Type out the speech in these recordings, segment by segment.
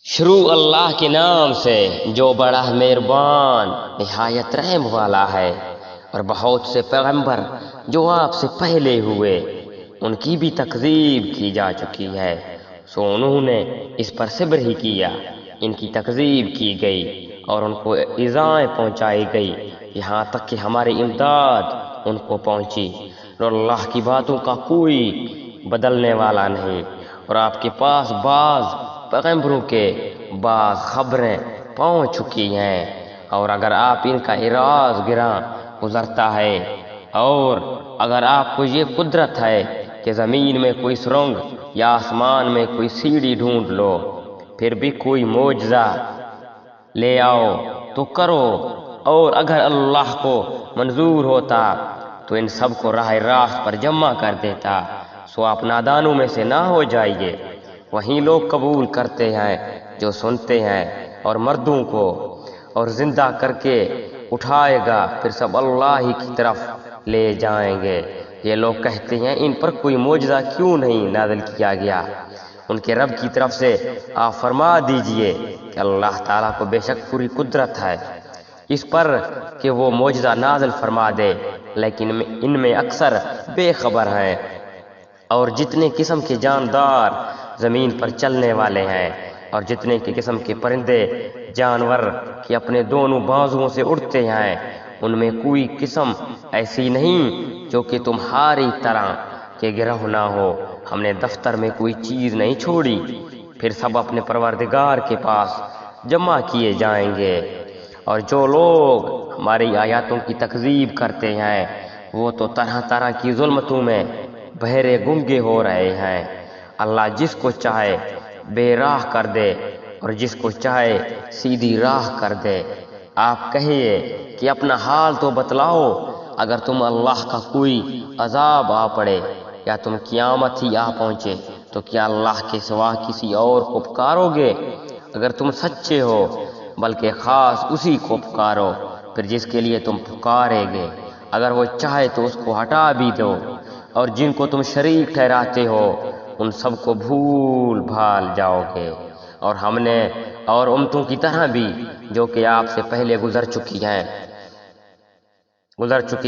شروع اللہ کے نام سے جو بڑا مہربان نہایت رحم والا ہے، اور بہت سے پیغمبر جو آپ سے پہلے ہوئے ان کی بھی تکذیب کی جا چکی ہے، سو انہوں نے اس پر صبر ہی کیا۔ ان کی تکذیب کی گئی اور ان کو ایذائیں پہنچائی گئی، یہاں تک کہ ہماری امداد ان کو پہنچی، اور اللہ کی باتوں کا کوئی بدلنے والا نہیں۔ اور آپ کے پاس بعض پیغمبروں کے بعض خبریں پہنچ چکی ہیں، اور اگر آپ ان کا اعراض گراں گزرتا ہے، اور اگر آپ کو یہ قدرت ہے کہ زمین میں کوئی سرنگ یا آسمان میں کوئی سیڑھی ڈھونڈ لو، پھر بھی کوئی معجزہ لے آؤ تو کرو، اور اگر اللہ کو منظور ہوتا تو ان سب کو راہ راست پر جمع کر دیتا، سو آپ نادانوں میں سے نہ ہو جائیے۔ وہیں لوگ قبول کرتے ہیں جو سنتے ہیں، اور مردوں کو اور زندہ کر کے اٹھائے گا، پھر سب اللہ ہی کی طرف لے جائیں گے۔ یہ لوگ کہتے ہیں ان پر کوئی معجزہ کیوں نہیں نازل کیا گیا؟ ان کے رب کی طرف سے آپ فرما دیجئے کہ اللہ تعالیٰ کو بے شک پوری قدرت ہے اس پر کہ وہ معجزہ نازل فرما دے، لیکن ان میں اکثر بے خبر ہیں۔ اور جتنے قسم کے جاندار زمین پر چلنے والے ہیں، اور جتنے کے قسم کے پرندے جانور کہ اپنے دونوں بازوؤں سے اڑتے ہیں، ان میں کوئی قسم ایسی نہیں جو کہ تمہاری طرح کے گروہ نہ ہو۔ ہم نے دفتر میں کوئی چیز نہیں چھوڑی، پھر سب اپنے پروردگار کے پاس جمع کیے جائیں گے۔ اور جو لوگ ہماری آیاتوں کی تکذیب کرتے ہیں، وہ تو طرح طرح کی ظلمتوں میں بہرے گنگے ہو رہے ہیں۔ اللہ جس کو چاہے بے راہ کر دے اور جس کو چاہے سیدھی راہ کر دے۔ آپ کہیے کہ اپنا حال تو بتلاؤ، اگر تم اللہ کا کوئی عذاب آ پڑے یا تم قیامت ہی آ پہنچے تو کیا اللہ کے سوا کسی اور کو پکارو گے؟ اگر تم سچے ہو بلکہ خاص اسی کو پکارو، پھر جس کے لیے تم پکارے گے اگر وہ چاہے تو اس کو ہٹا بھی دو، اور جن کو تم شریک ٹھہراتے ہو ان سب کو بھول بھال جاؤ گے۔ اور ہم نے اور امتوں کی طرح بھی جو کہ آپ سے پہلے گزر چکی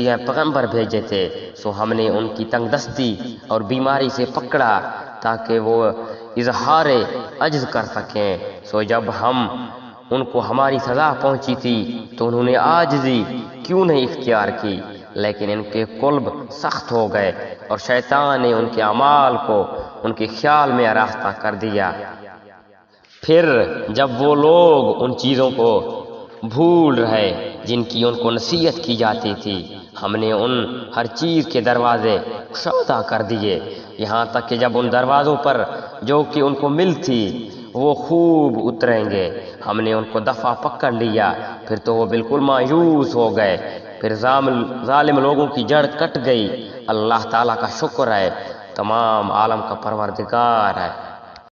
ہیں پیغمبر بھیجے تھے، سو ہم نے ان کی تنگ دستی اور بیماری سے پکڑا تاکہ وہ اظہار عجز کر سکیں۔ سو جب ہم ان کو ہماری سزا پہنچی تھی تو انہوں نے عاجزی کیوں نہیں اختیار کی، لیکن ان کے قلب سخت ہو گئے، اور شیطان نے ان کے اعمال کو ان کے خیال میں آراستہ کر دیا۔ پھر جب وہ لوگ ان چیزوں کو بھول رہے جن کی ان کو نصیحت کی جاتی تھی، ہم نے ان ہر چیز کے دروازے کشادہ کر دیے، یہاں تک کہ جب ان دروازوں پر جو کہ ان کو مل تھی وہ خوب اتریں گے، ہم نے ان کو دفعہ پکڑ لیا، پھر تو وہ بالکل مایوس ہو گئے۔ پھر ظالم لوگوں کی جڑ کٹ گئی۔ اللہ تعالیٰ کا شکر ہے، تمام عالم کا پروردگار ہے۔